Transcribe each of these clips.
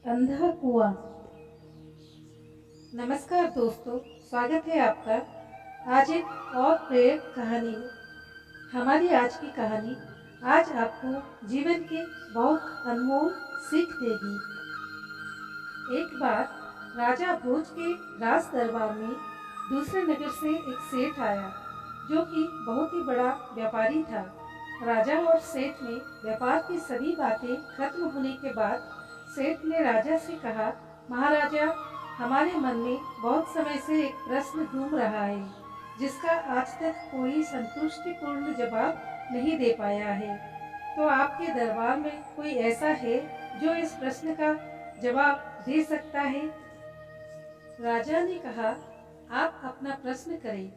अंधा कुआं। नमस्कार दोस्तों, स्वागत है आपका आज एक और प्रेरक कहानी में। हमारी आज की कहानी आज आपको जीवन के बहुत अनमोल सीख देगी। एक बार राजा भोज के राज दरबार में दूसरे नगर से एक सेठ आया जो कि बहुत ही बड़ा व्यापारी था। राजा और सेठ में व्यापार की सभी बातें खत्म होने के बाद सेठ ने राजा से कहा, महाराजा, हमारे मन में बहुत समय से एक प्रश्न घूम रहा है जिसका आज तक कोई संतुष्टिपूर्ण जवाब नहीं दे पाया है। तो आपके दरबार में कोई ऐसा है जो इस प्रश्न का जवाब दे सकता है? राजा ने कहा, आप अपना प्रश्न करें।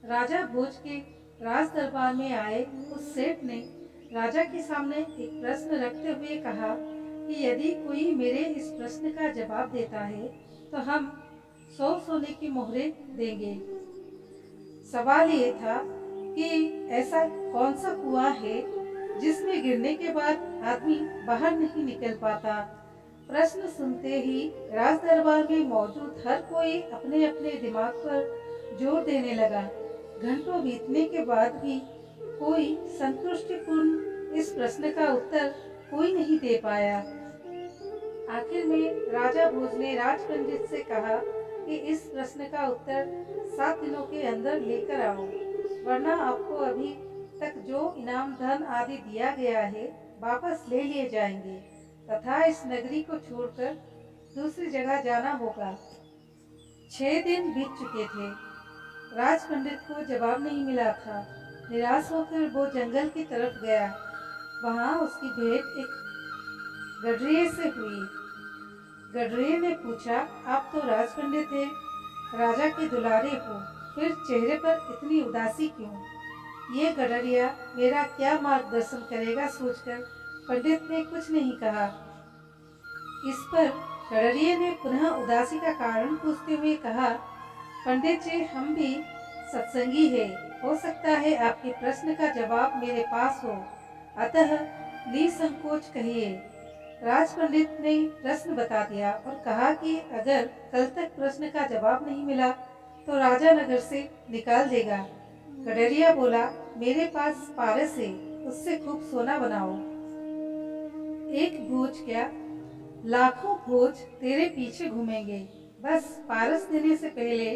राजा भोज के राज दरबार में आए उस सेठ ने राजा के सामने एक प्रश्न रखते हुए कहा कि यदि कोई मेरे इस प्रश्न का जवाब देता है तो हम 100 सोने की मोहरें देंगे। सवाल ये था कि ऐसा कौन सा कुआं है जिसमें गिरने के बाद आदमी बाहर नहीं निकल पाता। प्रश्न सुनते ही राज दरबार में मौजूद हर कोई अपने अपने दिमाग पर जोर देने लगा। घंटों बीतने के बाद भी कोई संतुष्टिपूर्ण इस प्रश्न का उत्तर कोई नहीं दे पाया। आखिर में राजा भोज ने राज पंडित से कहा कि इस प्रश्न का उत्तर 7 दिनों के अंदर लेकर आओ, वरना आपको अभी तक जो इनाम धन आदि दिया गया है वापस ले लिए जाएंगे तथा इस नगरी को छोड़कर दूसरी जगह जाना होगा। 6 दिन बीत चुके थे। राज पंडित को जवाब नहीं मिला था। निराश होकर वो जंगल की तरफ गया। वहां उसकी भेंट एक गडरिये से हुई। गडरिये ने पूछा, आप तो राज पंडित हैं, राजा के दुलारे हो, फिर चेहरे पर इतनी उदासी क्यों? ये गडरिया मेरा क्या मार्गदर्शन करेगा सोचकर पंडित ने कुछ नहीं कहा। इस पर गडरिये ने पुनः उदासी का कारण पूछते हुए कहा, पंडित जी, हम भी सत्संगी है, हो सकता है आपके प्रश्न का जवाब मेरे पास हो, अतः निसंकोच कहिए। राज पंडित ने प्रश्न बता दिया और कहा कि अगर कल तक प्रश्न का जवाब नहीं मिला तो राजा नगर से निकाल देगा। गडरिया बोला, मेरे पास पारस है, उससे खूब सोना बनाओ। एक भोज क्या, लाखों भोज तेरे पीछे घूमेंगे। बस पारस देने से पहले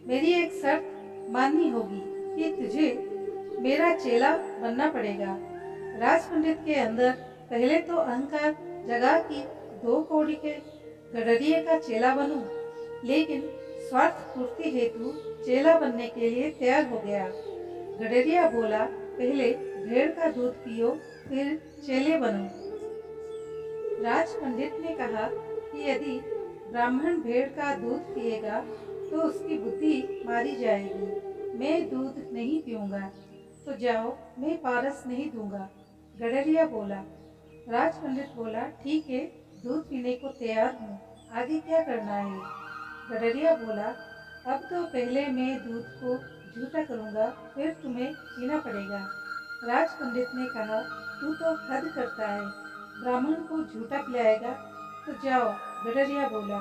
मेरी एक शर्त माननी होगी कि तुझे मेरा चेला बनना पड़ेगा। राज पंडित के अंदर पहले तो अहंकार जगा कि 2 कौड़ी के गडरिये का चेला बनूं, लेकिन स्वार्थ पूर्ति हेतु चेला बनने के लिए तैयार हो गया। गडरिया बोला, पहले भेड़ का दूध पियो, फिर चेले बनो। राज पंडित ने कहा कि यदि ब्राह्मण भेड़ का दूध पिएगा तो उसकी बुद्धि मारी जाएगी। मैं दूध नहीं पीऊंगा, तो जाओ, मैं पारस नहीं दूंगा। गडरिया बोला। राज पंडित बोला, ठीक है, दूध पीने को तैयार हूँ, आगे क्या करना है? गडरिया बोला, अब तो पहले मैं दूध को झूठा करूँगा, फिर तुम्हें पीना पड़ेगा। राज पंडित ने कहा, तू तो हद करता है, ब्राह्मण को झूठा पिलाएगा, तो जाओ। गडरिया बोला।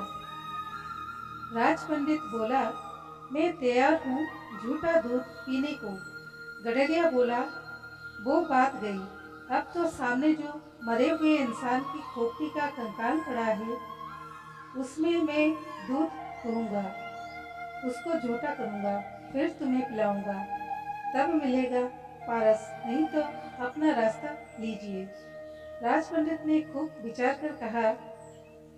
राज पंडित बोला, मैं तैयार हूँ झूठा दूध पीने को। गडरिया बोला, वो बात गई, अब तो सामने जो मरे हुए इंसान की खोपड़ी का कंकाल पड़ा है उसमें मैं दूध दूंगा, उसको झूठा करूँगा, फिर तुम्हें पिलाऊंगा, तब मिलेगा पारस, नहीं तो अपना रास्ता लीजिए। राज पंडित ने खूब विचार कर कहा,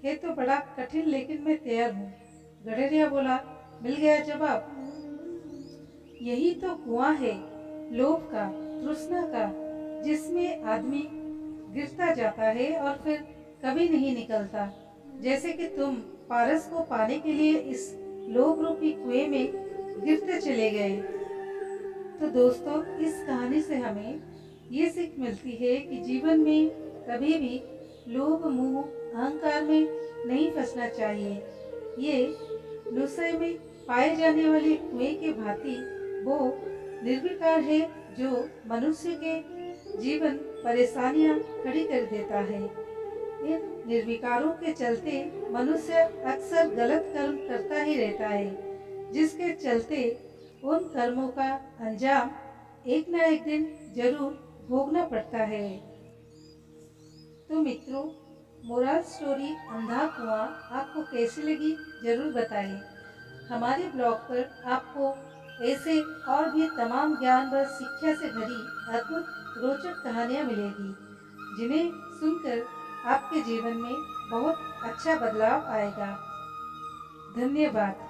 ये तो बड़ा कठिन, लेकिन मैं तैयार हूँ। गडरिया बोला, मिल गया जवाब। यही तो कुआं है, लोभ का, तृष्णा का, जिसमें आदमी गिरता जाता है और फिर कभी नहीं निकलता। जैसे कि तुम पारस को पाने के लिए इस लोभ रूपी कुएं में गिरते चले गए। तो दोस्तों, इस कहानी से हमें ये सीख मिलती है कि जीवन में कभी भी लोभ, मोह, अहंकार में नहीं फंसना चाहिए। ये नुस्खे में पाए जाने वाले कुएं के भांति वो निर्विकार है जो मनुष्य के जीवन परेशानियां खड़ी कर देता है। इन निर्विकारों के चलते मनुष्य अक्सर गलत कर्म करता ही रहता है, जिसके चलते उन कर्मों का अंजाम एक न एक दिन जरूर भोगना पड़ता है। तो मित्रों, मोरल स्टोरी अंधा कुआं आपको कैसी लगी जरूर बताएं। हमारे ब्लॉग पर आपको ऐसे और भी तमाम ज्ञान व शिक्षा से भरी अद्भुत रोचक कहानियाँ मिलेगी, जिन्हें सुनकर आपके जीवन में बहुत अच्छा बदलाव आएगा। धन्यवाद।